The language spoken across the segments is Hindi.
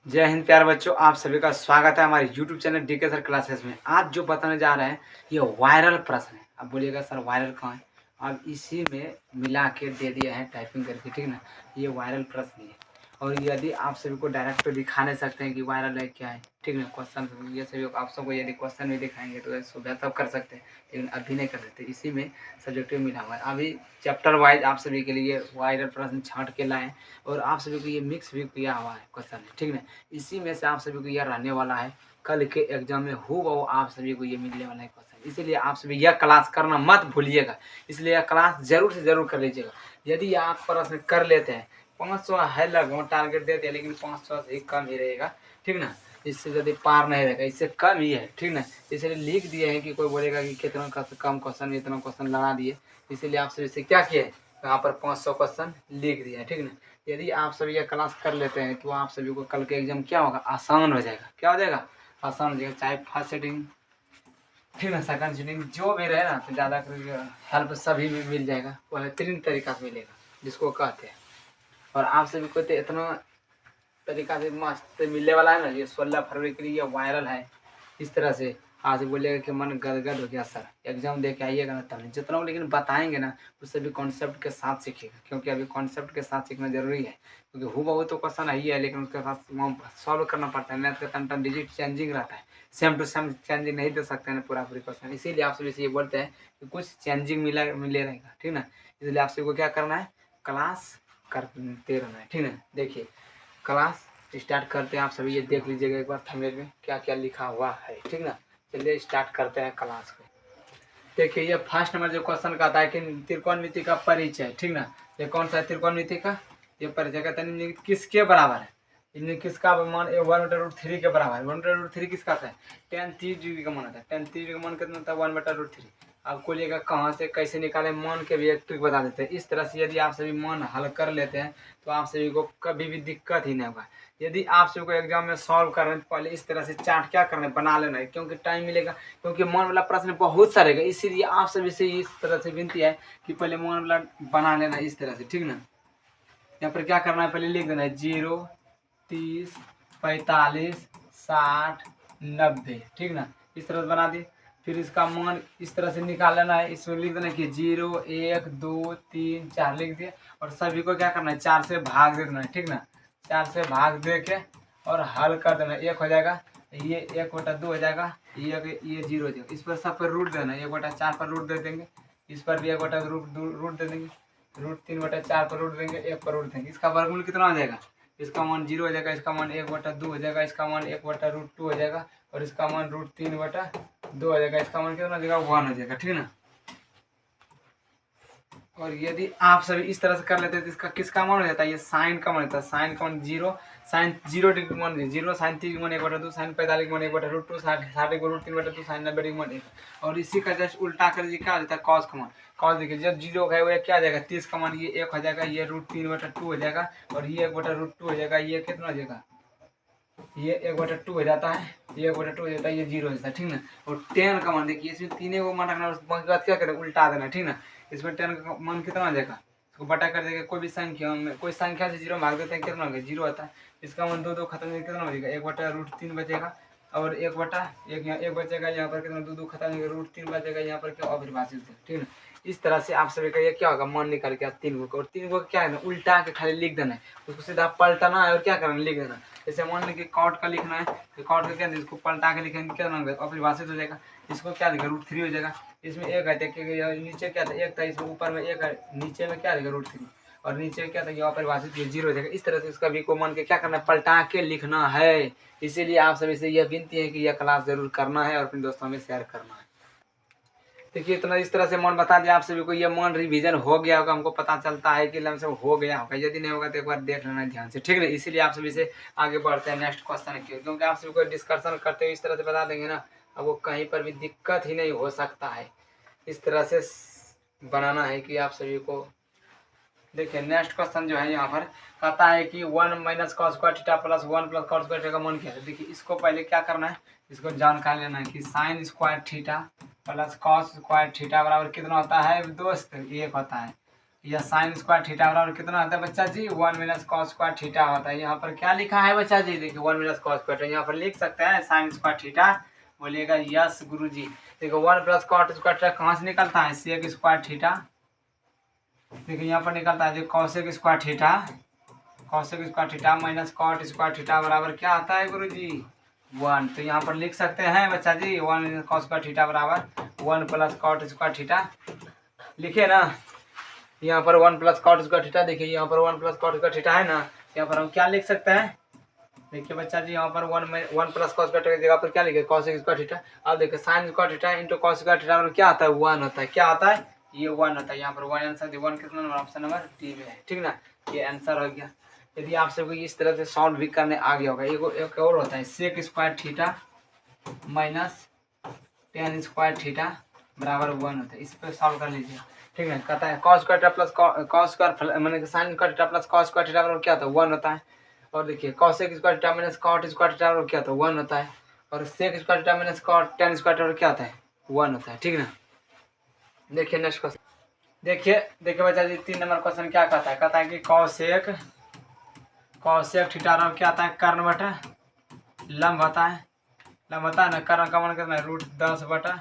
जय हिंद प्यारे बच्चों, आप सभी का स्वागत है हमारे YouTube channel DK sir classes में। आज जो बताने जा रहे हैं ये वायरल प्रश्न है। अब बोलिएगा सर वायरल कहाँ है? अब इसी में मिला के दे दिया है टाइपिंग करके, ठीक ना। ये वायरल प्रश्न है और यदि आप सभी को डायरेक्ट तो दिखा नहीं सकते हैं कि वायरल है क्या है, ठीक ना। क्वेश्चन ये सभी आप सबको यदि क्वेश्चन भी दिखाएंगे तो सुबह तब कर सकते हैं, लेकिन अभी नहीं कर सकते। इसी में सब्जेक्टिव मिला हुआ है। अभी चैप्टर वाइज आप सभी के लिए वायरल प्रश्न छांट के लाए और आप सभी को ये मिक्स भी किया हुआ है क्वेश्चन, ठीक ना। इसी में से आप सभी को यह रहने वाला है कल के एग्जाम में हूबहू आप सभी को ये मिलने वाला है क्वेश्चन। इसीलिए आप सभी यह क्लास करना मत भूलिएगा, इसलिए यह क्लास जरूर से जरूर कर लीजिएगा। यदि आप प्रश्न कर लेते हैं, 500 है लगभग टारगेट देते हैं, लेकिन 500 से कम ही रहेगा, ठीक ना। इससे यदि पार नहीं रहेगा, इससे कम ही है, ठीक ना। इसलिए लिख दिए हैं कि कोई बोलेगा कि कितना कम क्वेश्चन इतना क्वेश्चन लगा दिए, इसीलिए आप सभी से क्या किया है, यहाँ पर 500 क्वेश्चन लिख दिया है, ठीक ना। यदि आप सभी ये क्लास कर लेते हैं तो आप सभी को कल के एग्जाम क्या होगा, आसान हो जाएगा। क्या हो जाएगा? आसान हो जाएगा। चाहे फर्स्ट सेटिंग, ठीक है, सेकंड सेटिंग जो भी रहे ना, तो ज़्यादा हेल्प सभी में मिल जाएगा। वह 3 तरीका से मिलेगा जिसको कहते हैं। और आप सभी को तो इतना तरीका से मस्त मिलने वाला है ना, ये 16 फरवरी के लिए वायरल है। इस तरह से आज बोलेगा कि मन गदगद हो गया सर, एग्जाम दे के आइएगा ना तब जितना, लेकिन बताएंगे ना उससे भी कॉन्सेप्ट के साथ सीखिएगा, क्योंकि अभी कॉन्सेप्ट के साथ सीखना जरूरी है। क्योंकि हूबहू तो क्वेश्चन ही है, लेकिन उसके साथ सॉल्व करना पड़ता है। मैथ का तनटा डिजिट चेंजिंग रहता है, सेम टू सेम चेंजिंग नहीं दे सकते हैं पूरा पूरी क्वेश्चन। इसीलिए आप सभी से ये बोलते हैं कि कुछ चेंजिंग मिले रहेगा, ठीक ना। इसलिए आप सभी को क्या करना है, क्लास करते रहना है, ठीक ना। देखिए क्लास स्टार्ट करते हैं। आप सभी ये देख लीजिएगा एक बार थंबनेल में क्या क्या लिखा हुआ है, ठीक ना। चलिए स्टार्ट करते हैं क्लास को। देखिए ये फर्स्ट नंबर जो क्वेश्चन का आता है कि त्रिकोणमिति का परिचय, ठीक ना। ये कौन सा है त्रिकोणमिति का? ये परिचय कहता है किसके बराबर है, इनमें किसका मान 1/√3 के बराबर है। 1/√3 किसका था? tan 30 डिग्री का मान आता है। tan 30 डिग्री का मान कितना था? 1/√3। आपको लेगा कहाँ से कैसे निकाले, मान के भी एक ट्रिक बता देते हैं। इस तरह से यदि आप सभी मान हल कर लेते हैं तो आप सभी को कभी भी दिक्कत ही नहीं होगा। यदि आप सभी को एग्जाम में सॉल्व कर रहे हैं तो पहले इस तरह से चार्ट क्या करना है, बना लेना है, क्योंकि टाइम मिलेगा। क्योंकि मान वाला प्रश्न बहुत सारे रहेगा, इसीलिए आप सभी से इस तरह से विनती है कि पहले मान वाला बना लेना इस तरह से, ठीक ना। यहाँ पर क्या करना है, पहले लिख देना है 0, 30, 45, 60, 90, ठीक ना। इस तरह से बना दी। फिर इसका मान इस तरह से निकाल लेना है। इसमें लिख देना कि 0, 1, 2, 3, 4 लिख दिए। और सभी को क्या करना है, 4 से भाग दे देना है, ठीक ना। 4 से भाग दे के और हल कर देना, 1 हो जाएगा, ये 1/2 हो जाएगा, ये 0 हो जाएगा। इस पर सब पर रूट देना है, 1/4 पर रूट दे देंगे। इस पर भी 1/2 रूट दे देंगे। √3/4 पर रूट देंगे, 1 पर रूट देंगे। इसका वर्गमूल कितना हो जाएगा? इसका मान 0 हो जाएगा, इसका मान 1/2 हो जाएगा, इसका मान 1/√2 हो जाएगा और इसका मान √3/2 हो जाएगा। इसका मान कितना हो जाएगा? 1 हो जाएगा, ठीक ना। और यदि आप सभी इस तरह से कर लेते हैं तो इसका किसका मान हो जाता है? ये साइन का मान होता है। साइन का मान 0, साइन 0 डिग्री मान 0, साइन 30 मान 1/2, साइन 45 मान 1/√2, 60 को √3/2, साइन 90 डिग्री मान 1। और इसी का जस्ट उल्टा कर दीजिए, क्या हो जाता है? कॉस का मान। कॉस देखिए जब 0 है वो क्या आ जाएगा? 30 का मान ये 1 हो जाएगा, ये √3/2 हो जाएगा और ये 1/√2 हो जाएगा। ये कितना हो जाएगा? ये 1/2 हो जाता है, ये 1/2 हो जाता है, ये 0 हो जाता है, ठीक ना। और 10 का मान देखिए, इसमें तीनों को मान रखना, उसके बाद क्या करें, उल्टा देना, ठीक ना। इसमें 10 का मान कितना आ जाएगा? इसको बटा कर देगा, कोई भी संख्या में कोई संख्या से 0 भाग देते हैं, कितना होगा? 0 आता है। इसका मान 2 खत्म हो कितना हो जाएगा? 1/√3 बचेगा और 1/1 यहाँ 1 बचेगा, यहाँ पर कितना 2 खत्म हो जाएगा, √3 बचेगा, यहाँ पर क्या अविभाजित है, ठीक ना। इस तरह से आप सभी का ये क्या होगा, मान निकाल के 3 को, और 3 को क्या है ना, उल्टा के खाली लिख देना है, उसको सीधा पलटाना है और क्या करना है, लिख देना। जैसे मान लीजिए कॉट का लिखना है तो कॉट का क्या, इसको पलटा के लिखेंगे, क्या होगा? अविभाजित हो जाएगा। इसको क्या देगा? √3 हो जाएगा। इसमें एक है, देखिए नीचे क्या था, 1 था, इसमें ऊपर में 1 है, नीचे में क्या देगा? √3 और नीचे क्या था, यहाँ परिभाषित, ये 0 हो जाएगा। इस तरह से इसका भी को मान के क्या करना है, पलटा के लिखना है। इसीलिए आप सभी से यह विनती है कि यह क्लास जरूर करना है और अपने दोस्तों में शेयर करना है। देखिए इतना इस तरह से मान बता दिया आप सभी को, ये मान रिवीजन हो गया होगा, हमको पता चलता है कि लमसम हो गया होगा। यदि नहीं होगा तो एक बार देख लेना ध्यान से, ठीक है। इसीलिए आप सभी से आगे बढ़ते हैं नेक्स्ट क्वेश्चन की, क्योंकि आप सभी को डिस्कशन करते हुए इस तरह से बता देंगे ना, अब वो कहीं पर भी दिक्कत ही नहीं हो सकता है। इस तरह से बनाना है कि आप सभी को। देखिए नेक्स्ट क्वेश्चन जो है यहाँ पर कहता है कि 1 - cos² theta plus 1 + cos² theta का मान क्या है। देखिए इसको पहले क्या करना है, इसको जानकारी लेना है कि sin² theta plus cos² theta बराबर कितना होता है दोस्त? 1 होता है। यह साइन स्क्वायर थीटा बराबर कितना होता है बच्चा जी 1 माइनस कॉस स्क्वायर थीटा होता है। यहाँ पर क्या लिखा है बच्चा जी, देखिए 1 माइनस कॉस स्क्वायर, यहाँ पर लिख सकते हैं साइन स्क्वायर थीटा। बोलिएगा यस गुरु जी। देखो 1 प्लस कॉट स्क्वायर थीटा कहाँ से निकलता है, सेक स्क्वायर थीटा। देखिए यहाँ पर निकलता है जो cosec square theta, cosec square theta minus cot square theta बराबर क्या आता है गुरु जी 1। तो यहाँ पर लिख सकते हैं बच्चा जी 1 माइनस कॉस स्क्वायर थीटा बराबर 1 प्लस कॉट स्क्वायर थीटा। लिखे ना, यहाँ पर 1 प्लस कॉट स्क्वायर थीटा, देखिए यहाँ पर 1 प्लस कॉट स्क्वायर थीटा है ना, यहाँ पर हम क्या लिख सकते हैं, देखिए बच्चा जी यहाँ पर 1 प्लस कॉस स्क्वायर थीटा की जगह पर क्या लिखे कॉसेक स्क्वायर थीटा। अब देखिए sign square theta into cos square theta में क्या आता है 1 होता है, क्या आता है ये 1 होता है। यहाँ पर 1 आंसर 1 कितना नंबर, ऑप्शन नंबर डी में है, ठीक ना, ये आंसर हो गया। यदि आप सबको इस तरह से सॉल्व भी करने आ गया होगा, एक और होता है sec square theta minus tan square theta बराबर 1 होता है, इस पर सॉल्व कर लीजिए, ठीक है। कहता है cos square theta plus cos square मैंने sine square theta plus cos square theta बराबर क्या होता है 1 होता है। और देखिए cosec square theta minus cot square theta बराबर क्या होता है 1 होता है। और sec square theta minus cot tan square theta क्या होता है 1 होता है, ठीक ना। देखिए नेक्स्ट क्वेश्चन, देखिए देखिए बच्चा जी 3 नंबर क्वेश्चन क्या कहता है कि कॉसेक थीटा बराबर क्या आता है कर्ण बटा लंब होता है, लंब होता है ना, कर्ण का मान कितना है √10/1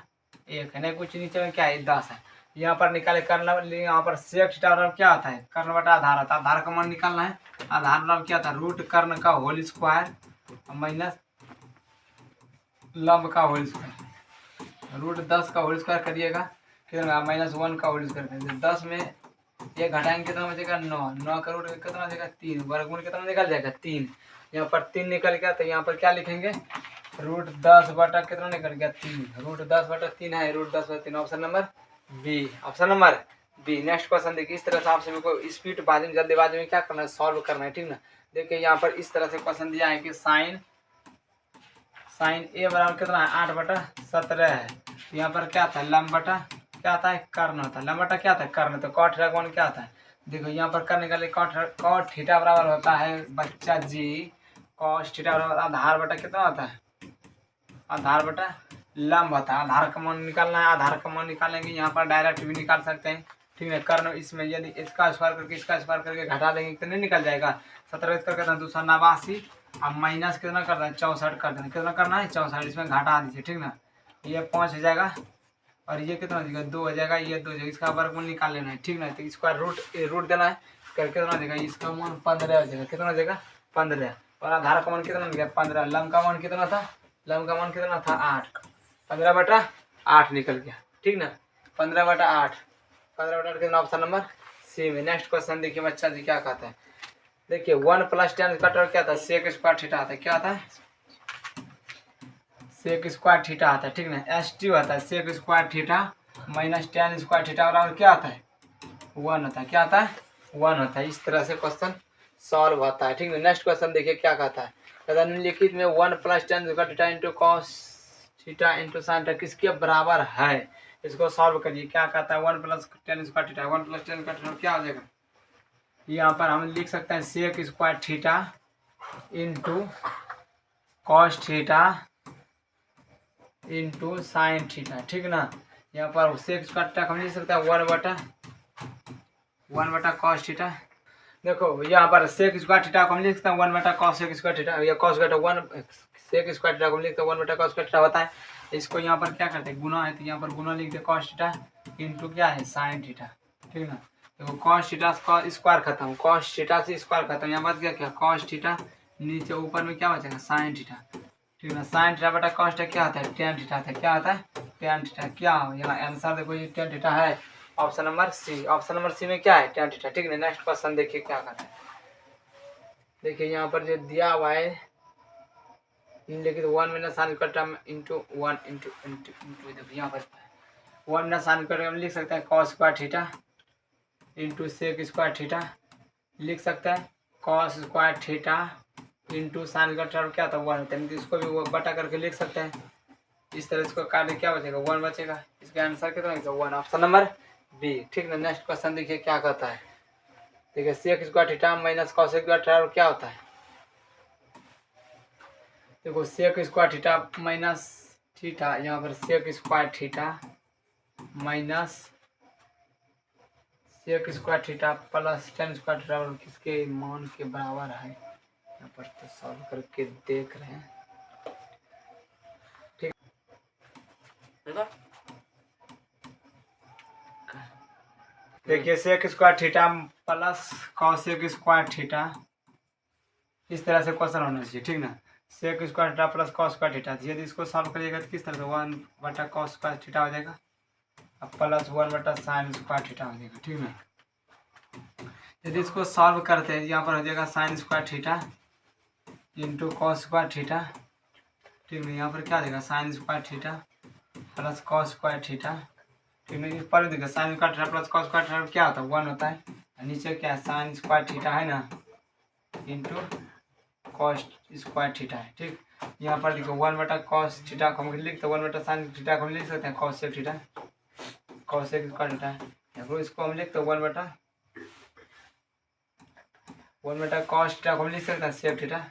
है, नहीं कुछ नीचे में क्या है 10 है। यहाँ पर निकाले कर्ण, यहाँ पर सेक थीटा बराबर क्या आता है कर्ण बटा आधार होता है, आधार का मान निकालना है। आधार बराबर क्या था रूट कर्ण का होल स्क्वायर माइनस लंब का होल स्क्वायर, √10 का होल स्क्वायर करिएगा कितना -1 का होल स्क्वायर करिए, 10 में ये घटाएंगे कितना बचेगा 9 का रूट कितना बचेगा 3, वर्गमूल कितना निकल जाएगा 3। यहाँ पर 3 निकल गया तो यहाँ पर क्या लिखेंगे √10 बटा कितना निकल गया 3, √10/3 है, √10/3 option number B, option number B. Next question देखिए, इस तरह से आप सभी को स्पीड बाजी में जल्दीबाजी में क्या करना है सॉल्व करना है, ठीक ना। देखिए यहाँ पर इस तरह से क्वेश्चन दिया है कि साइन ए बराबर कितना है 8/17 है। यहाँ पर क्या आता है लंब बटा क्या आता है कर्ण होता है, लंब बटा क्या आता है कर्ण, तो कॉट थीटा का मान क्या आता है, देखो यहाँ पर करने के लिए कॉट थीटा बराबर होता है बच्चा जी कॉस थीटा बराबर आधार बटा कितना होता है आधार बटा लंब होता है। आधार का मान निकालना है, आधार का मान निकालेंगे यहाँ पर डायरेक्ट भी निकाल सकते हैं, ठीक है। कर्ण इसमें यदि इसका स्क्वायर करके घटा देंगे कितने निकल जाएगा 17 करके 289 अब माइनस कितना करना है 64 कर देना, कितना करना है 64, इसमें घटा दीजिए, ठीक ना। ये 5 हो जाएगा और ये कितना हो जाएगा 2 हो जाएगा, ये 2 हो जाएगा, इसका वर्गमूल निकाल लेना है, ठीक ना। तो स्क्वायर रूट देना है करके कितना हो जाएगा, इसका मान 15 हो जाएगा, कितना हो जाएगा 15। और आधार का मान कितना हो गया 15, लंब का मान कितना था, लंब का मान कितना था 8, 15/8 निकल गया, ठीक ना। 15/8 कितना ऑप्शन नंबर सी में। नेक्स्ट क्वेश्चन देखिए बच्चा जी क्या कहता है, देखिए 1 + tan स्क्वायर क्या था सेक स्क्वायर थीटा आता है, क्या आता है सेक स्क्वायर थीटा आता है, ठीक ना। ST आता है sec square theta minus tan square theta बराबर क्या आता है 1 होता है, क्या आता है 1 होता है। इस तरह से क्वेश्चन सॉल्व होता है, ठीक है। नेक्स्ट क्वेश्चन देखिए क्या कहता है, निम्नलिखित में 1 + tan square theta into cos theta into sine theta किसके बराबर है, इसको सॉल्व करिए। क्या कहता है 1 + tan square theta 1 + tan square theta क्या हो जाएगा, यहाँ पर हम लिख सकते हैं sec square theta into cos theta into sine theta, ठीक ना। यहाँ पर सेक स्क्वायर थीटा हम लिख सकते हैं 1/1 कॉस थीटा। देखो यहाँ पर सेक स्क्वायर थीटा को हम लिख सकते हैं 1/cos स्क्वायर थीटा, या cos square 1 sec square theta को हम लिखते हैं 1/cos स्क्वायर थीटा होता है। इसको यहाँ पर क्या करते हैं गुना है, तो यहाँ पर गुना लिखते हैं cos थीटा इंटू क्या है साइन थीटा, ठीक ना। देखो cos थीटा से स्क्वायर खत्म, cos थीटा से स्क्वायर खत्म, यहाँ पर क्या cos थीटा नीचे ऊपर में क्या बचेगा साइन थीटा, ठीक है। साइन थीटा बटा cos थीटा क्या होता है tan थीटा था, क्या होता है tan थीटा। क्या हो यहाँ आंसर देखो ये tan थीटा है, option number C, option number C में क्या है tan थीटा, ठीक है। नेक्स्ट क्वेश्चन देखिए क्या करता है, देखिए यहाँ पर जो दिया हुआ है निम्नलिखित 1 - sin square term into 1 into देखो यहाँ पर 1 - sin स्क्वायर हम लिख सकते हैं cos square theta into sec square theta, लिख सकते हैं cos square theta into sine square term क्या था 1 होता है, इसको भी वो बटा करके लिख सकते हैं। इस तरह इसको काटे क्या बचेगा 1 बचेगा, इसका आंसर कितना होगा 1, ऑप्शन नंबर बी, ठीक ना। नेक्स्ट क्वेश्चन देखिए क्या कहता है, देखिए sec square theta minus cos square theta क्या होता है, देखो sec square theta minus theta, यहाँ पर sec square theta minus sec square theta plus ten square theta किसके मान के बराबर है। यहाँ पर तो सॉल्व करके देख रहे हैं। ठीक देखिए sec square theta plus cosec square theta, इस तरह से क्वेश्चन होना चाहिए। ठीक ना, sec square theta plus cos square theta, यदि इसको सॉल्व करिएगा तो किस तरह से 1/cos स्क्वायर थीटा हो जाएगा अब प्लस 1/sin स्क्वायर थीटा हो जाएगा। ठीक ना, यदि इसको सॉल्व करते हैं यहाँ पर हो जाएगा sin square theta into cos square theta. ठीक है, यहाँ पर क्या देगा sin square theta plus cos square theta. ठीक है, पर देखिए sin square theta plus cos square theta क्या होता है 1 होता है, नीचे क्या है sin स्क्वायर थीटा है ना इंटू कॉस स्क्वायर थीटा है। ठीक, यहाँ पर देखो 1/cos थीटा को हम लिख तो 1/sin थीटा को हम लिख सकते हैं cosec theta cosec square theta है, इसको हम लिख तो 1/cos थीटा को हम लिख सकते हैं sec थीटा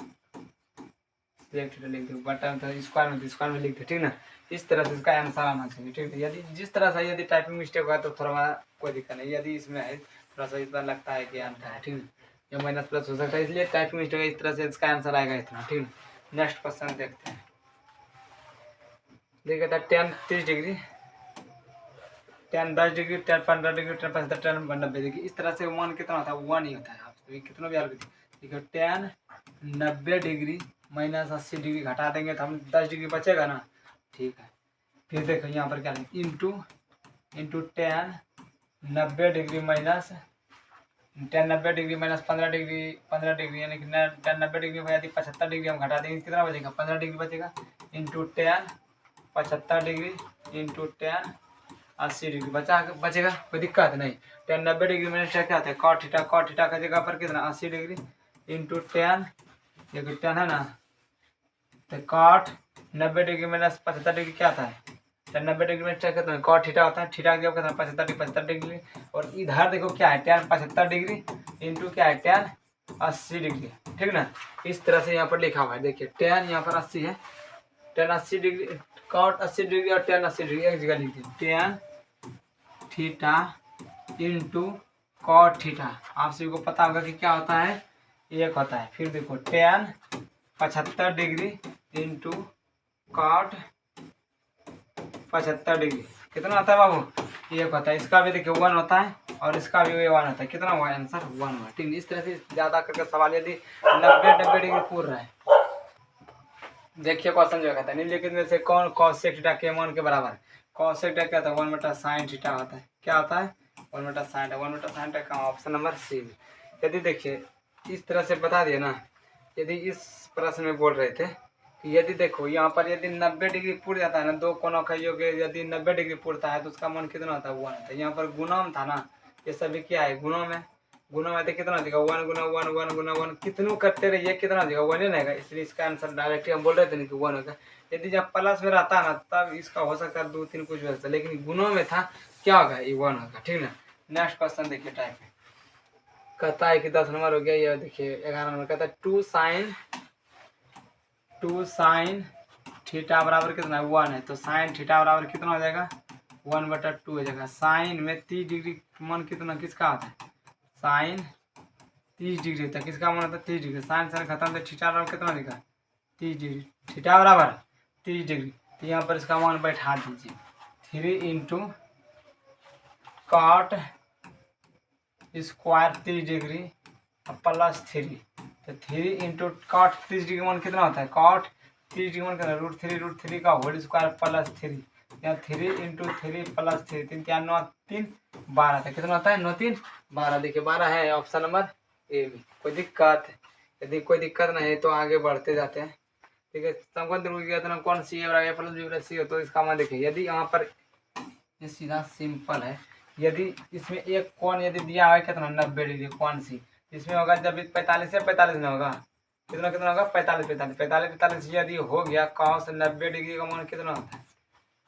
लिख दो बटा तो स्क्वायर में लिख दो। ठीक ना, इस तरह से इसका आंसर आना चाहिए। ठीक है, यदि जिस तरह से यदि टाइपिंग मिस्टेक हुआ तो थोड़ा कोई दिक्कत नहीं, यदि इसमें है थोड़ा सा इतना लगता है कि आंसर है। ठीक है, या माइनस प्लस हो सकता है, इसलिए टाइपिंग मिस्टेक इस तरह से इसका आंसर आएगा इतना। ठीक है, नेक्स्ट क्वेश्चन देखते हैं। देखिए था tan 30 degree, tan 10 degree, tan 15 degree, tan 75, tan 90 degree, इस तरह से मान कितना होता है 1 ही होता है। आप सभी कितना भी देखो tan 90 डिग्री माइनस 80 डिग्री घटा देंगे तो हम 10 डिग्री बचेगा ना। ठीक है, फिर देखो यहाँ पर क्या लेंगे into tan 90 degree minus tan 90 degree minus 15 degree यानी कि tan 90 डिग्री में यदि 75 डिग्री हम घटा देंगे कितना बचेगा 15 डिग्री बचेगा into tan 75 degree into tan 80 degree बचेगा, कोई दिक्कत नहीं। tan 90 डिग्री माइनस क्या होता है cot थीटा का जगह पर कितना 80 डिग्री इंटू tan, देखो tan है ना तो cot 90 डिग्री माइनस 75 डिग्री क्या आता है tan 90 डिग्री में कितना है cot थीटा होता है, थीटा का कितना 75 डिग्री और इधर देखो क्या है tan 75 डिग्री इंटू क्या है tan 80 डिग्री। ठीक ना, इस तरह से यहाँ पर लिखा हुआ है। देखिए tan यहाँ पर 80 है, tan 80 डिग्री cot 80 डिग्री और tan 80 डिग्री एक जगह लिख दिए tan theta into cot theta. आप सभी को पता होगा कि क्या होता है एक होता है। फिर देखो tan 75 degree into cot 75 degree कितना होता है बाबू एक होता है, इसका भी देखिए 1 होता है और इसका भी 1 होता है, कितना हुआ आंसर 1 हुआ। ठीक, इस तरह से ज्यादा करके सवाल यदि 90 डिग्री पूर रहा है। देखिए क्वेश्चन जो कहता है निम्नलिखित में से कौन cosec थीटा के मान के बराबर है। cosec थीटा क्या होता है 1/sin थीटा होता है, क्या होता है 1/sin थीटा का ऑप्शन नंबर सी। यदि देखिए इस तरह से बता दिए ना, यदि इस प्रश्न में बोल रहे थे कि यदि देखो यहाँ पर यदि 90 डिग्री पूर जाता है ना, दो कोनों का योग यदि 90 डिग्री पूरता है तो उसका मान कितना होता है 1 होता है। यहाँ पर गुणम था ना, ये सभी क्या है गुणम है, गुना में कितना देगा 1 गुना 1 1 गुना 1 कितनों करते रहिए कितना देगा 1 ही रहेगा, इसलिए इसका आंसर डायरेक्टली हम बोल रहे थे नहीं कि 1 होगा। यदि जब प्लस में रहता ना तब इसका हो सकता है 2 3 कुछ भी होता, लेकिन गुणों में था क्या होगा ये 1 होगा। ठीक ना, नेक्स्ट क्वेश्चन देखिए टाइप में कहता है कि 10 नंबर हो गया, ये देखिए 11 नंबर कहता है 2 sin थीटा बराबर कितना है 1 है, तो sin थीटा बराबर कितना हो जाएगा 1/2 हो जाएगा। साइन में 30 डिग्री मान कितना किसका आता है साइन 30 डिग्री होता है, किसका मान होता है 30 डिग्री, साइन साइन खत्म तो थीटा बराबर कितना देगा 30 डिग्री, थीटा बराबर 30 डिग्री, तो यहाँ पर इसका मान बैठा दीजिए 3 into cot square 30 degree plus 3, तो 3 इंटू कॉट 30 डिग्री मान कितना होता है कॉट 30 डिग्री मान कितना √3 का होल स्क्वायर प्लस 3, यहाँ 3 इंटू 3 प्लस 3 3 क्या 9 3 12 था, कितना होता है 9 3 12। देखिए 12 है ऑप्शन नंबर ए में। कोई दिक्कत यदि कोई दिक्कत नहीं है तो आगे बढ़ते जाते हैं। ठीक है, समकोण कौन सी है प्लस बी प्लस सी हो, तो इसका मान देखिए यदि यहाँ पर ये सीधा सिंपल है, यदि इसमें एक कोण यदि दिया है कितना 90 डिग्री कौन सी इसमें होगा जब 45 से 45 में होगा कितना कितना होगा 45 45 45 45 यदि हो गया cos 90 डिग्री का मान कितना होता है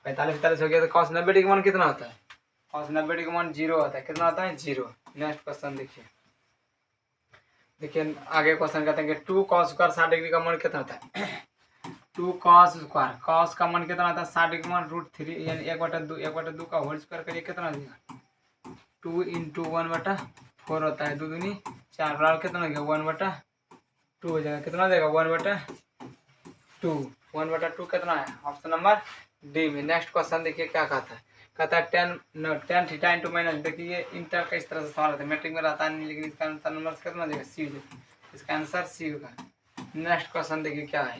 45 45 हो गया तो cos 90 डिग्री का मान कितना होता है cos 90 डिग्री का मान 0 होता है, कितना होता है 0। नेक्स्ट क्वेश्चन देखिए आगे क्वेश्चन कहते हैं कि 2 cos स्क्वायर 60 डिग्री का मान कितना होता है 2 cos स्क्वायर cos का मान कितना होता है 60 डिग्री मान √3 यानी 1/2 का होल स्क्वायर करिए कितना देगा 2 × 1/4 होता है, 2 दूनी 4 बराबर कितना हो गया 1/2 हो जाएगा। कितना देगा 1/2, 1/2 कितना है ऑप्शन नंबर डी में। नेक्स्ट क्वेश्चन देखिए क्या कहता है टेन थीटा इंटू माइनस। देखिए ये इंटर का इस तरह से सवाल होता है, मैट्रिक में रहता नहीं, लेकिन इसका आंसर नंबर कितना देगा सी हो जाएगा, इसका आंसर सी होगा। नेक्स्ट क्वेश्चन देखिए क्या है,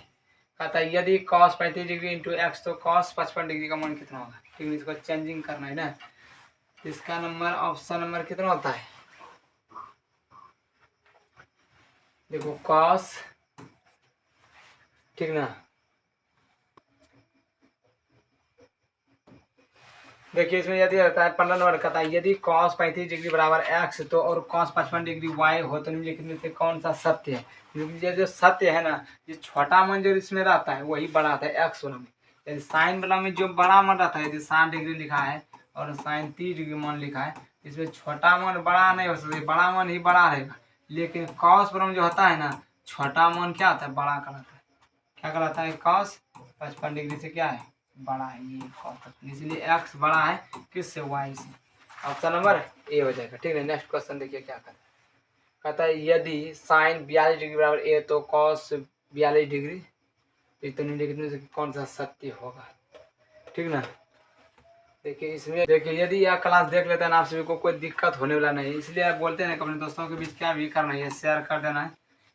कहता है यदि cos 35 डिग्री इंटू एक्स तो cos 55 डिग्री का मान कितना होगा। ठीक है, इसको चेंजिंग करना है ना, इसका नंबर ऑप्शन नंबर कितना होता है, देखो cos, ठीक ना, देखिए इसमें यदि रहता है 15 नंबर कहता है यदि cos 35 डिग्री बराबर x तो और cos 55 डिग्री y हो तो निम्नलिखित में से कौन सा सत्य है। ये जो सत्य है ना, ये छोटा मान जो इसमें रहता है वही बड़ा आता है x वाला में। यदि साइन वाला में जो बड़ा मान रहता है, यदि 60 डिग्री लिखा है और साइन 30 डिग्री मान लिखा है, इसमें छोटा मान बड़ा नहीं हो सकता, बड़ा मान ही बड़ा रहेगा। लेकिन cos वाला में जो होता है ना, छोटा मान क्या आता है, बड़ा कहलाता है। क्या कहलाता है, cos 55 डिग्री से क्या है, बड़ा है, ये cos, इसलिए x बड़ा है किससे, y से। ऑप्शन नंबर ए हो जाएगा। ठीक है, नेक्स्ट क्वेश्चन देखिए क्या कहता है यदि साइन 42 डिग्री बराबर ए तो cos 42 डिग्री, तो निम्नलिखित में कौन सा सत्य होगा। ठीक ना, देखिए इसमें देखिए यदि यह क्लास देख लेते हैं आप सभी को कोई दिक्कत होने वाला नहीं, इसलिए आप बोलते हैं अपने दोस्तों के बीच क्या भी करना है, शेयर कर देना है,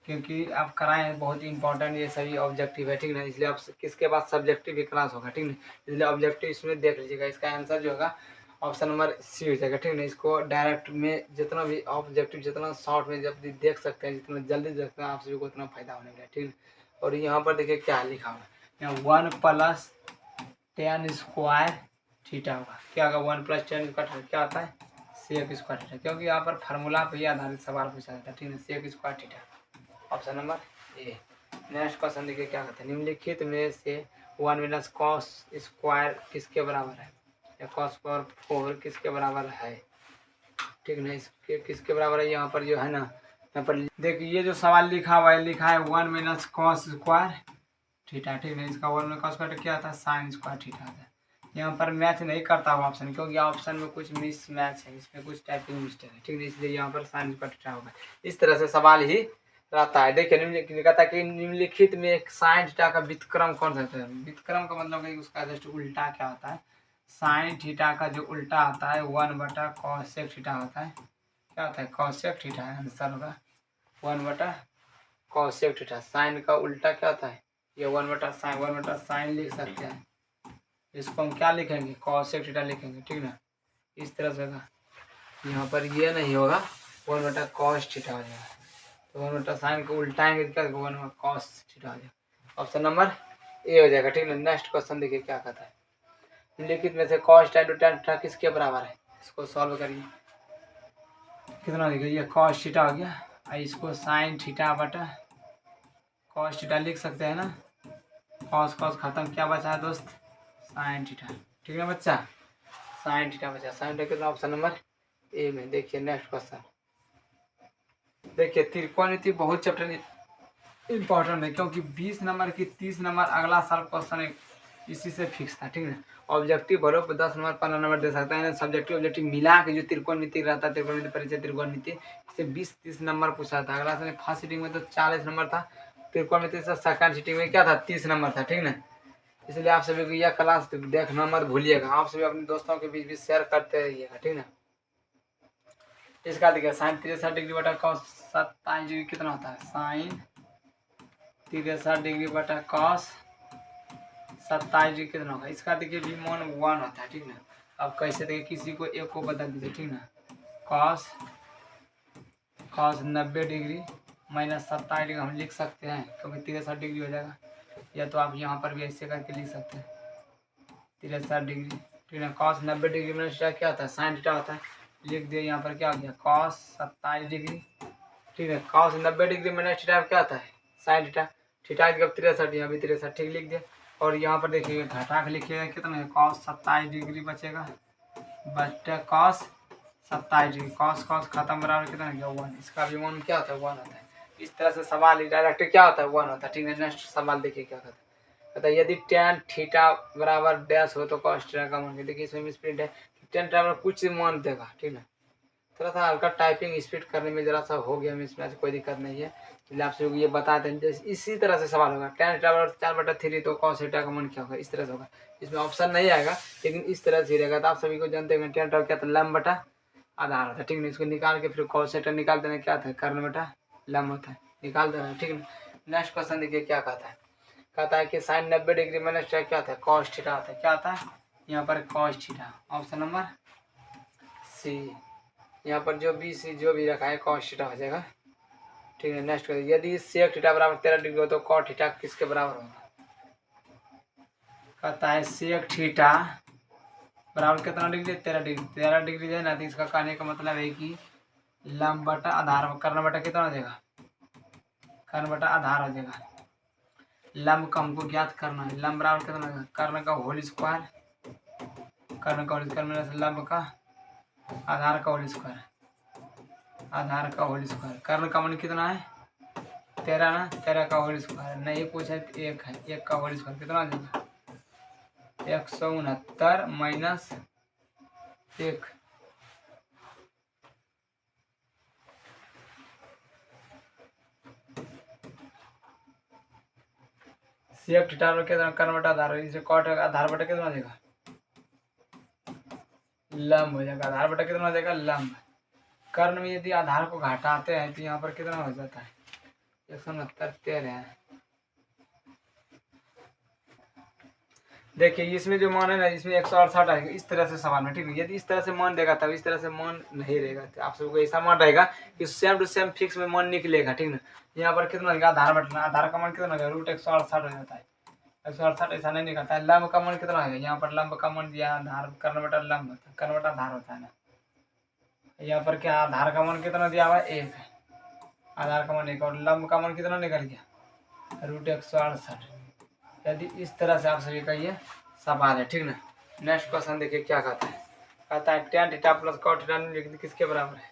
क्योंकि आप कराएं बहुत इंपॉर्टेंट ये सभी ऑब्जेक्टिव है। ठीक ना, इसलिए आप किसके बाद सब्जेक्टिव भी क्लास होगा। ठीक ना, इसलिए ऑब्जेक्टिव इसमें देख लीजिएगा, इसका आंसर जो होगा ऑप्शन नंबर सी हो जाएगा। ठीक ना, इसको डायरेक्ट में जितना भी ऑब्जेक्टिव जितना शॉर्ट में जब देख सकते हैं, जितना जल्दी देखते हैं आप सभी को उतना फायदा होने वाला है। ठीक, और यहाँ पर देखिए क्या लिखा हुआ है, यहाँ 1 + tan स्क्वायर थीटा होगा। क्या होगा 1 + tan स्क्वायर क्या होता है, सेक स्क्वायर थीटा, क्योंकि यहाँ पर फार्मूला पे ही आधारित सवाल पूछा जाता है। ठीक है, sec square theta, option number A. Next question देखिए क्या कहता है, निम्नलिखित में से 1 - cos स्क्वायर किसके बराबर है, या cos पावर 4 किसके बराबर है। ठीक है, इसके किसके बराबर है, यहाँ पर जो है ना, यहाँ पर देखिए ये जो सवाल लिखा हुआ है, लिखा है 1 - cos स्क्वायर थीटा। ठीक है, इसका 1 - cos स्क्वायर क्या आता है, साइन स्क्वायर थीटा आता है। यहाँ पर मैच नहीं करता हुआ ऑप्शन, क्योंकि ऑप्शन में कुछ मिस मैच है, इसमें कुछ टाइपिंग मिस्टेक है। ठीक है, इसलिए यहाँ पर साइन स्क्वायर थीटा होगा। इस तरह से सवाल ही रहता है। देखिए निम्नलिखित कहता है कि निम्नलिखित में एक साइन थीटा का व्युत्क्रम कौन सा है। व्युत्क्रम का मतलब है उसका जस्ट उल्टा क्या होता है, साइन थीटा का जो उल्टा आता है 1/cos थीटा होता है। क्या होता है, cosec थीटा है, आंसर होगा 1/cosec थीटा। साइन का उल्टा क्या होता है, ये 1/sin लिख सकते हैं, इसको हम क्या लिखेंगे, cosec थीटा लिखेंगे। ठीक ना, इस तरह से होगा, यहाँ पर ये नहीं होगा, 1/cos थीटा हो जाएगा, तो 1/sin को उल्टाएंगे क्या, 1/cos थीटा हो जाएगा। ऑप्शन नंबर ए हो जाएगा। ठीक है, नेक्स्ट क्वेश्चन देखिए क्या कहता है, निम्नलिखित में से cos tan tan थीटा किसके बराबर है, इसको सॉल्व करिए। कितना देखिए, ये cos थीटा हो गया, इसको sin थीटा बटा cos थीटा लिख सकते हैं ना, cos cos खत्म, क्या बचा है दोस्त, sin थीटा। ठीक है बच्चा, sin थीटा बचा, sin थीटा कितना, ऑप्शन नंबर ए में। देखिए नेक्स्ट क्वेश्चन, देखिए त्रिकोणमिति बहुत चैप्टर इंपॉर्टेंट है, क्योंकि 20 नंबर की 30 नंबर अगला साल क्वेश्चन इसी से फिक्स था। ठीक है, ऑब्जेक्टिव भरो 10 नंबर 15 नंबर दे सकता है, सब्जेक्टिव ऑब्जेक्टिव मिला के जो त्रिकोणमिति रहता है, त्रिकोणमिति परिचय त्रिकोणमिति इससे 20-30 नंबर पूछा था। अगला साल फर्स्ट सीटिंग में तो 40 नंबर था, त्रिकोणमिति से सेकंड सीटिंग में क्या था, 30 नंबर था। ठीक ना, इसलिए आप सभी को यह क्लास देखना मत भूलिएगा, आप सभी अपने दोस्तों के बीच भी शेयर करते रहिएगा। ठीक ना, इसका देखिए साइन 63 डिग्री बटा cos 27 डिग्री कितना होता है, साइन 63 डिग्री बटा cos 27 डिग्री कितना होगा, इसका देखिए भी मान 1 होता है। ठीक ना, अब कैसे देखिए, किसी को एक को बदल दीजिए। ठीक ना, cos 90 डिग्री माइनस 27 डिग्री हम लिख सकते हैं, क्योंकि 63 डिग्री हो जाएगा, या तो आप यहाँ पर भी ऐसे करके लिख सकते हैं 63 डिग्री। ठीक है, cos 90 डिग्री माइनस क्या होता है, साइन थीटा होता है, लिख दिए यहाँ पर क्या हो गया, cos 27 डिग्री। ठीक है, cos 90 डिग्री माइनस थीटा क्या आता है, साइन थीटा, थीटा की 63, यहाँ भी 63, ठीक लिख दिया। और यहाँ पर देखिए घटा के लिखिएगा कितना है, cos 27 डिग्री बचेगा बटे cos 27 डिग्री, cos खत्म बराबर कितना है 1, इसका भी मान क्या होता है 1 होता है। इस तरह से सवाल ही डायरेक्ट क्या होता है 1 होता है। ठीक है, नेक्स्ट सवाल देखिए क्या कहता है यदि tan थीटा बराबर डैश हो तो cos थीटा का मान, देखिए इसमें मिसप्रिंट है, tan थीटा कुछ मान देगा। ठीक है, थोड़ा सा हल्का टाइपिंग स्पीड करने में जरा सा हो गया मिसमैच, कोई दिक्कत नहीं है। इसलिए आपसे ये बताते हैं जैसे इसी तरह से सवाल होगा। tan थीटा 4/3 तो cos थीटा का मान क्या होगा, इस तरह से होगा। इसमें ऑप्शन नहीं आएगा लेकिन इस तरह से रहेगा। तो आप सभी को जानते हैं tan थीटा क्या था, लंब बटा आधार होता है, ठीक है। इसको निकाल के फिर cos थीटा निकाल देना, क्या था, कर्ण बटा लंब होता है, निकाल देना, ठीक है। नेक्स्ट क्वेश्चन देखिए क्या कहता है। कहता है कि sin 90 डिग्री माइनस क्या था, cos थीटा होता है। क्या था यहाँ पर cos theta, option number C. यहाँ पर जो बी सी जो भी रखा है cos थीटा हो जाएगा, ठीक है। नेक्स्ट यदि sec थीटा बराबर 13 डिग्री हो तो cot थीटा किसके बराबर होगा। कहता है sec थीटा बराबर कितना डिग्री, 13 डिग्री। 13 डिग्री है ना, तो इसका कहने का मतलब है कि लंब बटा आधार, कर्ण बटा कितना हो जाएगा, कर्ण बटा आधार हो जाएगा। लंब का हमको ज्ञात करना है, लंब बराबर कितना होगा, कर्ण का होल स्क्वायर, कर्ण का होल स्क्वायर माइनस लंब का आधार का होल स्क्वायर, आधार का होल स्क्वायर। कर्ण का मान कितना है 13 ना, 13 का होल स्क्वायर नहीं पूछा, 1 है, 1 का होल स्क्वायर कितना आ जाएगा 169 माइनस 1। सेक थीटा कितना, कर्ण बटा आधार, इसे कॉट आधार बटा कितना आ जाएगा लंब हो जाएगा, आधार बटा कितना हो जाएगा लंब। कर्ण में यदि आधार को घटाते हैं तो यहाँ पर कितना हो जाता है 169 13 है। देखिए इसमें जो मान है ना, इसमें 168 आएगा इस तरह से सवाल में, ठीक है। यदि इस तरह से मान देगा तब, इस तरह से मान नहीं रहेगा। तो आप सबको ऐसा मान रहेगा कि सेम टू सेम फिक्स में मान निकलेगा, ठीक है। यहाँ पर कितना होगा आधार बटना, आधार का मान कितना होगा √168 हो जाता है। 168 ऐसा नहीं निकलता है। लंब का मान कितना है, यहाँ पर लंब का मान दिया आधार, कर्ण बटा लंब होता है, कर्ण बटा आधार होता है ना। यहाँ पर क्या आधार का मान कितना दिया हुआ है 1 है, आधार का मान 1 और लंब का मान कितना निकल गया √168। यदि इस तरह से आप सभी का ये सवाल है, ठीक ना। नेक्स्ट क्वेश्चन देखिए क्या कहता है। कहता है tan theta plus cot theta किसके बराबर है,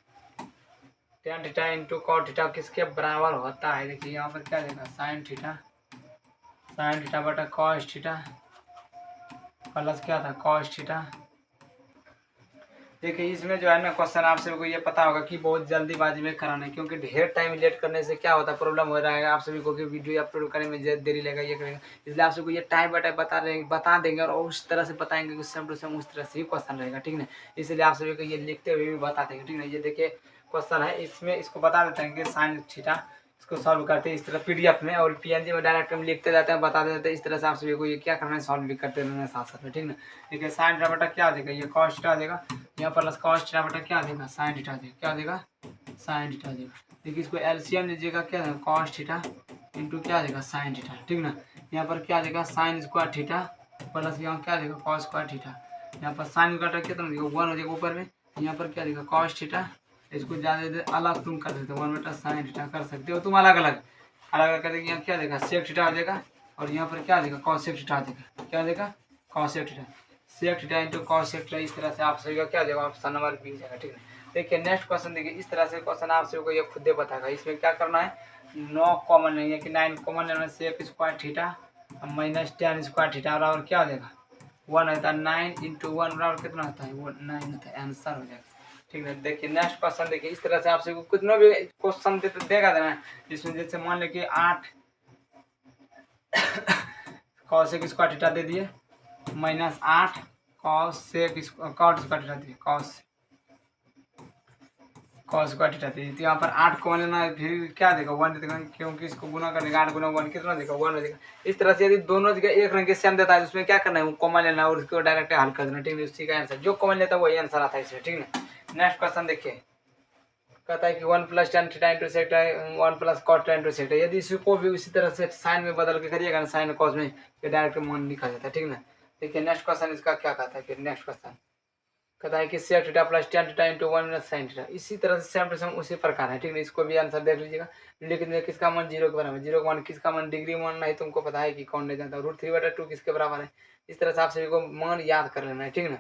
tan theta into cot theta किसके बराबर होता है। देखिए यहाँ पर क्या देगा sin थीटा बटा cos थीटा प्लस क्या था cos थीटा। देखिए इसमें जो है ना क्वेश्चन आप सभी को ये पता होगा कि बहुत जल्दीबाजी में कराना है, क्योंकि ढेर टाइम लेट करने से क्या होता है प्रॉब्लम हो रहा है आप सभी को कि वीडियो अपलोड करने में देरी लगेगा, ये करेगा। इसलिए आप सबको ये टाइम बाय टाइम बता देंगे और उस तरह से बताएंगे कि सेम टू सेम उस तरह से ही क्वेश्चन रहेगा, ठीक है। इसलिए आप सभी को ये लिखते हुए भी बता देंगे, ठीक है। ये देखिए क्वेश्चन है, इसमें इसको बता देते हैं कि साइन थीटा, इसको सॉल्व करते हैं इस तरह पीडीएफ में, और पीएनजी में डायरेक्ट हम लिखते जाते हैं, बता देते हैं। इस तरह से आप सभी को ये क्या करना है सॉल्व भी करते रहना है साथ साथ में, ठीक है। देखिए साइन थीटा बटा क्या आ जाएगा, ये cos थीटा आ जाएगा, यहाँ प्लस cos थीटा बटा क्या आ जाएगा sin थीटा आ जाएगा, क्या आ जाएगा sin थीटा आ जाएगा। देखिए इसको एलसीएम लीजिएगा, क्या है cos थीटा इंटू क्या आ जाएगा sin थीटा, ठीक ना। यहाँ पर क्या आ जाएगा sin स्क्वायर थीटा प्लस यहाँ क्या आ जाएगा cos स्क्वायर थीटा। यहाँ पर sin का कितना हो जाएगा 1 हो जाएगा ऊपर में, यहाँ पर क्या आ जाएगा cos थीटा। इसको ज़्यादा अलग तुम कर सकते हो 1 बटा sin थीटा कर सकते हो तुम, अलग अलग अलग कर देंगे। यहाँ क्या आ जाएगा sec थीटा आ जाएगा, और यहाँ पर क्या आ जाएगा cos थीटा आ जाएगा, क्या आ जाएगा cos theta, sec theta into cos theta. इस तरह से आप सभी का क्या आ जाएगा ऑप्शन नंबर बी जाएगा, ठीक है। देखिए नेक्स्ट क्वेश्चन देखिए, इस तरह से क्वेश्चन आप सभी को ये खुद ही बताएगा। इसमें क्या करना है 9 कॉमन नहीं है कि 9 कॉमन लेना, sec square theta minus tan square theta बराबर क्या आ जाएगा 1 होता है। 9 इंटू 1 बराबर कितना होता है वो 9 होता है, आंसर हो जाएगा, ठीक है। देखिए नेक्स्ट क्वेश्चन देखिए, इस तरह से आप सभी को कितना भी क्वेश्चन देगा देना, जिसमें जैसे मान लीजिए 8 cos स्क्वायर थीटा दे दिए minus 8 cos cot square theta दिए, cos स्क्वायर थीटा दिए। तो यहाँ पर 8 कॉमन लेना है, फिर क्या देगा 1 देगा, क्योंकि इसको गुना करने का 8 गुना 1 कितना देगा 1 देगा। इस तरह से यदि दोनों जगह एक रंग के सेम देता है तो उसमें क्या करना है वो कॉमन लेना है और उसको डायरेक्ट हल कर देना, ठीक है। उसी का आंसर जो कॉमन लेता है वही आंसर आता है इसमें, ठीक है। नेक्स्ट क्वेश्चन देखिए, कहता है कि 1 plus tan theta into sec 1 plus cot theta into sec. यदि इसको भी उसी तरह से साइन में बदल के करिएगा ना, साइन कॉस में, ये डायरेक्ट मान निकल जाता है, ठीक ना। देखिए नेक्स्ट क्वेश्चन इसका क्या कहता है, फिर नेक्स्ट क्वेश्चन कहता है कि sec theta plus tan theta into 1 minus sin theta. इसी तरह से सेम टू सेम उसी प्रकार है, ठीक है। इसको भी आंसर देख लीजिएगा, लेकिन किसका मान 0 के बराबर, 0 का मान किसका मान डिग्री मान नहीं तुमको पता है कि कौन नहीं जानता, √3/2 किसके बराबर है। इस तरह से आप सभी को मान याद कर लेना है, ठीक ना।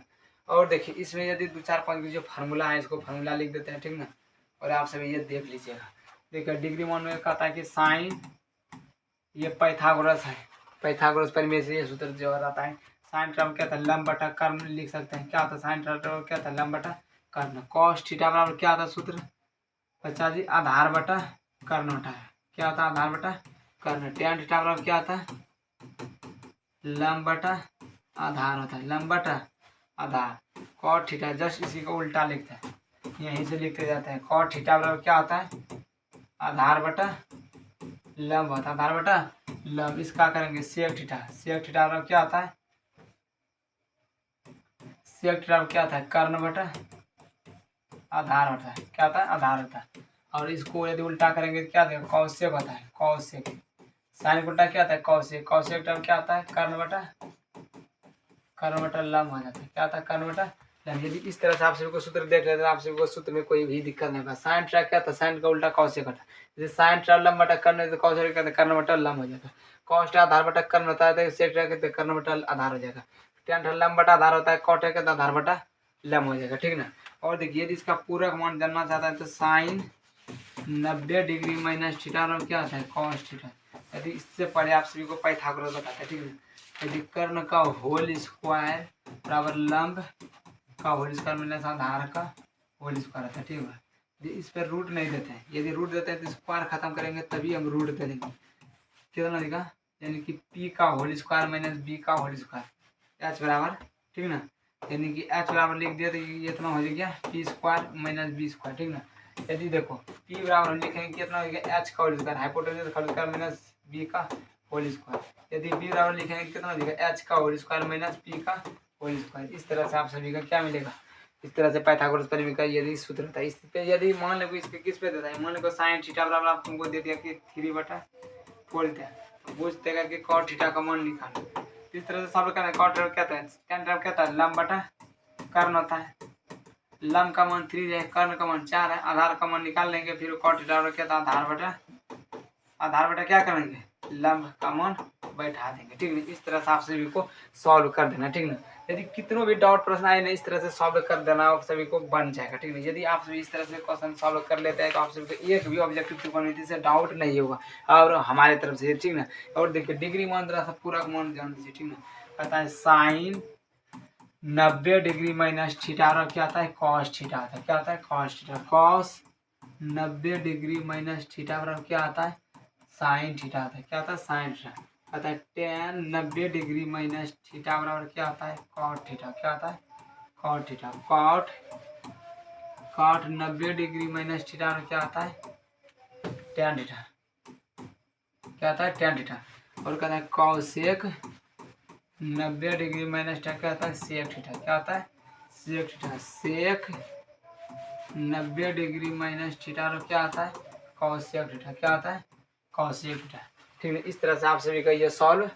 और देखिए इसमें यदि 2-4-5 जो फार्मूला है इसको फार्मूला लिख देते हैं, ठीक ना, और आप सभी ये देख लीजिएगा। देखिए डिग्री मान में कहता है कि साइन, ये पाइथागोरस है, पाइथागोरस परिमेय से ये सूत्र जो आता है। साइन टर्म क्या था लंब बटा कर्ण लिख सकते हैं, क्या होता है साइन टर्म क्या था लंब बटा कर्ण। कॉस थीटा बराबर क्या होता है सूत्र बच्चा जी, आधार बटा कर्ण होता है। क्या होता है आधार बटा कर्ण। टेन थीटा बराबर क्या होता है लंब बटा आधार होता है, लंब बटा आधार। कॉट थीटा जस्ट इसी को उल्टा लिखते हैं, यहीं से लिखते जाते हैं। कॉट थीटा बराबर क्या होता है आधार बटा लंब होता है, आधार बटा लंब। इसका करेंगे सेक थीटा। सेक थीटा बराबर क्या होता है सेक थीटा बराबर क्या होता है कर्ण बटा आधार होता है। क्या होता है आधार होता है। और इसको यदि उल्टा करेंगे तो क्या देगा कौशिक होता है, कौशिक। साइन उल्टा क्या होता है कौशिक। कौशिक टर्म क्या होता है कर्ण बटा लंब हो जाता है। क्या होता है कर्ण बटा लंब। यदि इस तरह से आप सभी को सूत्र देख लेते हैं आप सभी को सूत्र में कोई भी दिक्कत नहीं होगा। साइन थीटा क्या था साइन का उल्टा कौशिक होता है। जैसे साइन थीटा लंब बटा कर्ण तो कौशिक कहते हैं कर्ण बटा लंब हो जाएगा। कॉस थीटा आधार बटा कर्ण होता है तो सेक थीटा कहते हैं कर्ण बटा आधार हो जाएगा। टेन थीटा लंब बटा आधार होता है, कॉट कहते हैं आधार बटा लंब हो जाएगा, ठीक ना। और देखिए यदि इसका पूरक मान जानना चाहता है तो साइन 90 डिग्री माइनस थीटा और क्या होता है कॉस थीटा। यदि इससे पहले आप सभी को पाइथागोरस बताते हैं, ठीक है। यदि कर्ण का होल स्क्वायर बराबर लंब का होल स्क्वायर माइनस आधार का होल स्क्वायर आता है, ठीक है। यदि इस पर रूट नहीं देते हैं, यदि रूट देते हैं तो स्क्वायर खत्म करेंगे तभी हम रूट दे देंगे। कितना दिखा यानी कि पी का होल स्क्वायर माइनस बी का होल स्क्वायर एच बराबर, ठीक ना। यानी कि एच बराबर लिख दिया तो ये इतना हो जाएगा P square minus B square, ठीक ना। यदि देखो पी बराबर हम लिखेंगे कितना हो जाएगा एच का होल स्क्वायर हाइपोटेन्यूज का होल स्क्वायर माइनस बी का होल स्क्वायर। यदि बी बराबर लिखेंगे कितना हो जाएगा एच का होल स्क्वायर माइनस पी का होल स्क्वायर। इस तरह से आप सभी का क्या मिलेगा इस तरह से पाइथागोरस परिमेय का यदि सूत्र होता है। इस पे यदि मान लो इसके किस पे देता है मान लो साइन थीटा बराबर आप तुमको दे दिया कि 3/4 दिया तो पूछ देगा कि कॉट थीटा का मान निकालो। इस तरह से सॉल्व करना है। कॉट क्या होता है tan क्या होता है लंब बटा कर्ण होता है। लंब का मान 3 है, कर्ण का मान 4 है, आधार का मान निकाल लेंगे। फिर कॉट थीटा क्या था आधार बटा क्या करेंगे लंब का मान बैठा देंगे, ठीक है। इस तरह से आप सभी को सॉल्व कर देना, ठीक ना। यदि कितनों भी डाउट प्रश्न आए ना इस तरह से सॉल्व कर देना आप सभी को बन जाएगा, ठीक है। यदि आप सभी इस तरह से क्वेश्चन सॉल्व कर लेते हैं तो आप सभी को एक भी ऑब्जेक्टिव त्रिकोणमिति से डाउट नहीं होगा और हमारे तरफ से, ठीक ना। और देखिए डिग्री मान जरा सा पूरा मान ध्यान दीजिए, ठीक ना। कहता है साइन 90 डिग्री माइनस थीटा और क्या आता है कॉस थीटा आता है। क्या आता है cos theta. Cos 90 degree minus theta बराबर क्या आता है साइन थीटा आता है। क्या आता है साइन थीटा। आता है टेन 90 डिग्री माइनस थीटा बराबर क्या आता है कॉट थीटा। क्या आता है cot theta. Cot 90 degree minus theta बराबर क्या आता है टेन थीटा। क्या आता है टेन थीटा। और कहता है कॉसेक 90 डिग्री माइनस थीटा क्या आता है सेक थीटा। क्या आता है सेक थीटा। सेक 90 डिग्री माइनस थीटा और क्या आता है कॉसेक थीटा। क्या आता है कॉसेक थीटा, ठीक है। इस तरह से आप सभी का ये सॉल्व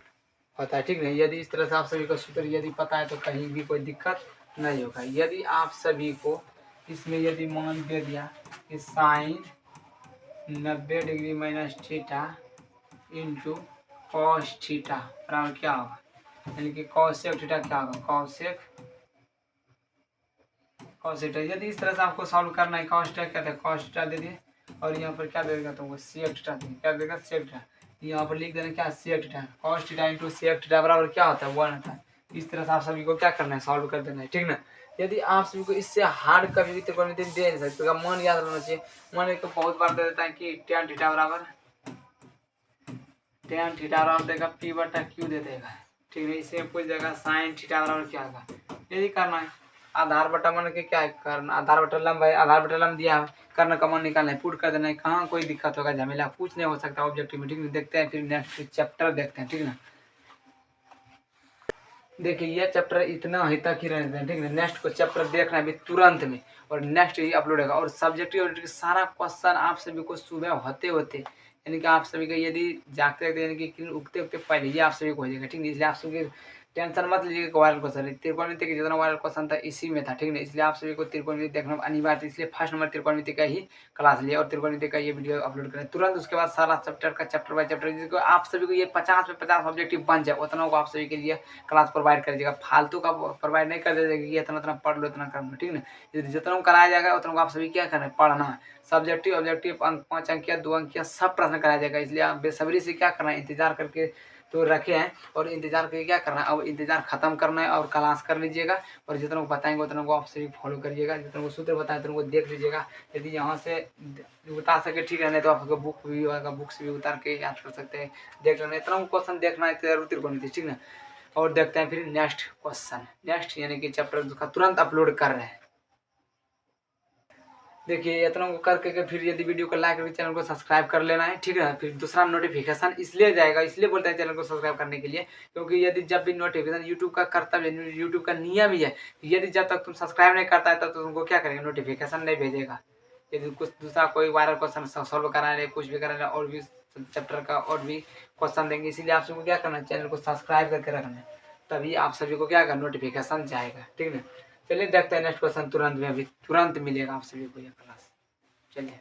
होता है, ठीक है। यदि इस तरह से आप सभी का सूत्र यदि पता है तो कहीं भी कोई दिक्कत नहीं होगा। यदि आप सभी को इसमें यदि मान दे दिया कि sine 90 degree minus theta into cos theta बराबर क्या होगा यानी कि कॉसेक थीटा क्या होगा कॉसेक थीटा। यदि इस तरह से आपको सॉल्व करना है कॉस थीटा क्या था कॉस थीटा दे दिए और यहाँ पर क्या देगा तुमको सेक थीटा देगा। क्या देगा सेक थीटा। यहाँ पर लिख देना क्या sec theta cos theta into sec theta बराबर क्या होता है 1 होता है। इस तरह से आप सभी को क्या करना है सॉल्व कर देना है, ठीक ना। यदि आप सभी को इससे हार्ड कभी भी त्रिकोणमिति दे नहीं सकते मन याद रहना चाहिए। मन को बहुत बार दे देता है कि tan थीटा बराबर देगा पी बटा क्यू दे देगा, ठीक है। इसे पूछ देगा साइन थीटा बराबर क्या होगा। यदि करना है आधार बटा मान के क्या है कर्ण आधार बटा लंब है आधार बटा लंब दिया है कर्ण का मान निकालना है पुट कर देना है। कहाँ कोई दिक्कत होगा झमेला कुछ नहीं हो सकता ऑब्जेक्टिव में, ठीक है। देखते हैं फिर नेक्स्ट चैप्टर देखते हैं, ठीक ना। देखिए ये चैप्टर इतना ही तक ही रहने दें, ठीक है। नेक्स्ट को चैप्टर देखना है अभी तुरंत में और नेक्स्ट ही अपलोड होगा। और सब्जेक्टिव सारा क्वेश्चन आप सभी को सुबह होते होते यानी कि आप सभी का यदि जागते रहते यानी कि उगते उगते पहले ही आप सभी को हो जाएगा, ठीक है। इसलिए आप सभी टेंशन मत लीजिए वायरल क्वेश्चन त्रिकोणमिति का जितना वायरल क्वेश्चन था इसी में था, ठीक है। इसलिए आप सभी को त्रिकोणमिति देखना अनिवार्य था, इसलिए फर्स्ट नंबर त्रिकोणमिति का ही क्लास लिया और त्रिकोणमिति का ये वीडियो अपलोड करें तुरंत। उसके बाद सारा चैप्टर का चैप्टर बाय चैप्टर जिसको आप सभी को ये 50 में 50 ऑब्जेक्टिव बन जाए उतना को आप सभी के लिए क्लास प्रोवाइड कर दीजिएगा। फालतू का प्रोवाइड नहीं कर दीजिएगा कि इतना इतना पढ़ लो इतना कर लो, ठीक है। जितना कराया जाएगा उतना को आप सभी क्या करना है पढ़ना है। सब्जेक्टिव ऑब्जेक्टिव अंक 5 अंक या 2 अंक सब प्रश्न कराया जाएगा। इसलिए आप बेसब्री से क्या करना है इंतजार करके तो रखे हैं और इंतज़ार करके क्या करना है, अब इंतज़ार ख़त्म करना है और क्लास कर लीजिएगा और जितना को बताएंगे उतना को आप सभी फॉलो करिएगा, जितना को सूत्र बताएं उतना को देख लीजिएगा। यदि यहाँ से उतार सके ठीक है, नहीं तो आपको बुक भी होगा, बुक्स भी उतार के याद कर सकते हैं, देख लेना। इतना क्वेश्चन देखना है जरूर को नहीं थी, ठीक ना। और देखते हैं फिर नेक्स्ट क्वेश्चन, नेक्स्ट यानी कि चैप्टर का तुरंत अपलोड कर रहे हैं। देखिए इतना को करके के फिर यदि वीडियो को लाइक करके चैनल को सब्सक्राइब कर लेना है, ठीक है। फिर दूसरा नोटिफिकेशन इसलिए जाएगा, इसलिए बोलते हैं चैनल को सब्सक्राइब करने के लिए, क्योंकि यदि जब भी नोटिफिकेशन यूट्यूब का कर्तव्य, यूट्यूब का नियम ही है, यदि जब तक तुम सब्सक्राइब नहीं करता है तब तो तुमको क्या करेगा, नोटिफिकेशन नहीं भेजेगा। यदि कुछ दूसरा कोई वायरल क्वेश्चन सॉल्व करा रहे, कुछ भी करा रहे, और भी चैप्टर का और भी क्वेश्चन देंगे, इसीलिए आप सबको क्या करना है, चैनल को सब्सक्राइब करके रखना है, तभी आप सभी को क्या करना, नोटिफिकेशन जाएगा, ठीक है। चलिए देखते हैं नेक्स्ट क्वेश्चन, तुरंत में अभी तुरंत मिलेगा आप सभी को ये क्लास। चलिए।